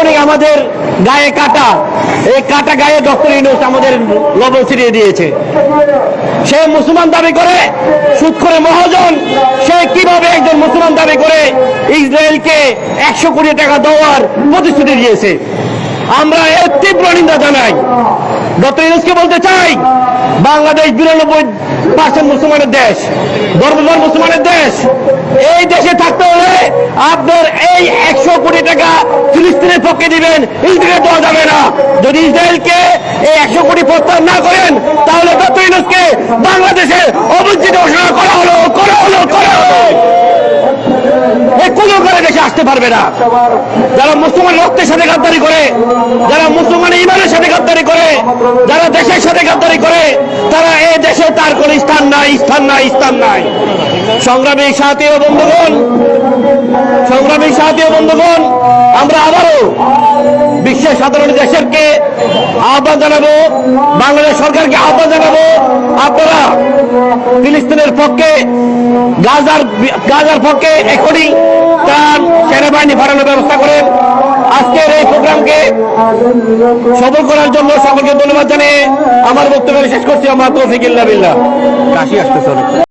যখনই আমাদের গায়ে কাটা, এই কাটা গায়ে ডক্টর ইউনূস আমাদের লবণ ছিটিয়ে দিয়েছে। সে মুসলমান দাবি করে, সুদখোর মহাজন, সে কিভাবে একজন মুসলমান দাবি করে ইসরায়েলকে 100 কোটি টাকা দেওয়ার প্রতিশ্রুতি দিয়েছে। আমরা এর তীব্র নিন্দা জানাই। ডক্টর ইউনূসকে বলতে চাই, বাংলাদেশ 92% মুসলমানের দেশ, ধর্মপ্রাণ মুসলমানের দেশ। এই দেশে থাকতে হলে আপনার এই 100 কোটি টাকা ফিলিস্তিনের পক্ষে দিবেন, ইসরায়েলকে দেওয়া যাবে না। যদি ইসরায়েলকে এই 100 কোটি প্রত্যাহার না করেন, তাহলে ডক্টর ইউনূসকে বাংলাদেশের অবস্থিত ঘোষণা করা হলো। কোনো করে দেশে আসতে পারবে না। যারা মুসলমান রক্তের সাথে গাদ্দারি করে, যারা মুসলমান ইমানের সাথে গাদ্দারি করে, যারা দেশের সাথে গাদ্দারি করে, তারা এই দেশে তার কোনো স্থান নাই, স্থান নাই, স্থান নাই। সংগ্রামী সাথী ও বন্ধুগণ, আমরা আবারও বিশ্বের সাধারণ দেশেরকে আহ্বান জানাবো, বাংলাদেশ সরকারকে আহ্বান জানাবো, আপনারা ফিলিস্তিনের পক্ষে, গাজার পক্ষে এখনই তার সেনাবাহিনী বাড়ানোর ব্যবস্থা করেন। আজকের এই প্রোগ্রামকে সফল করার জন্য সকলকে ধন্যবাদ জানিয়ে আমার বক্তব্য শেষ করছি। আমার তৌফিক ইল্লা বিল্লাহ। কাশি আসতেছে।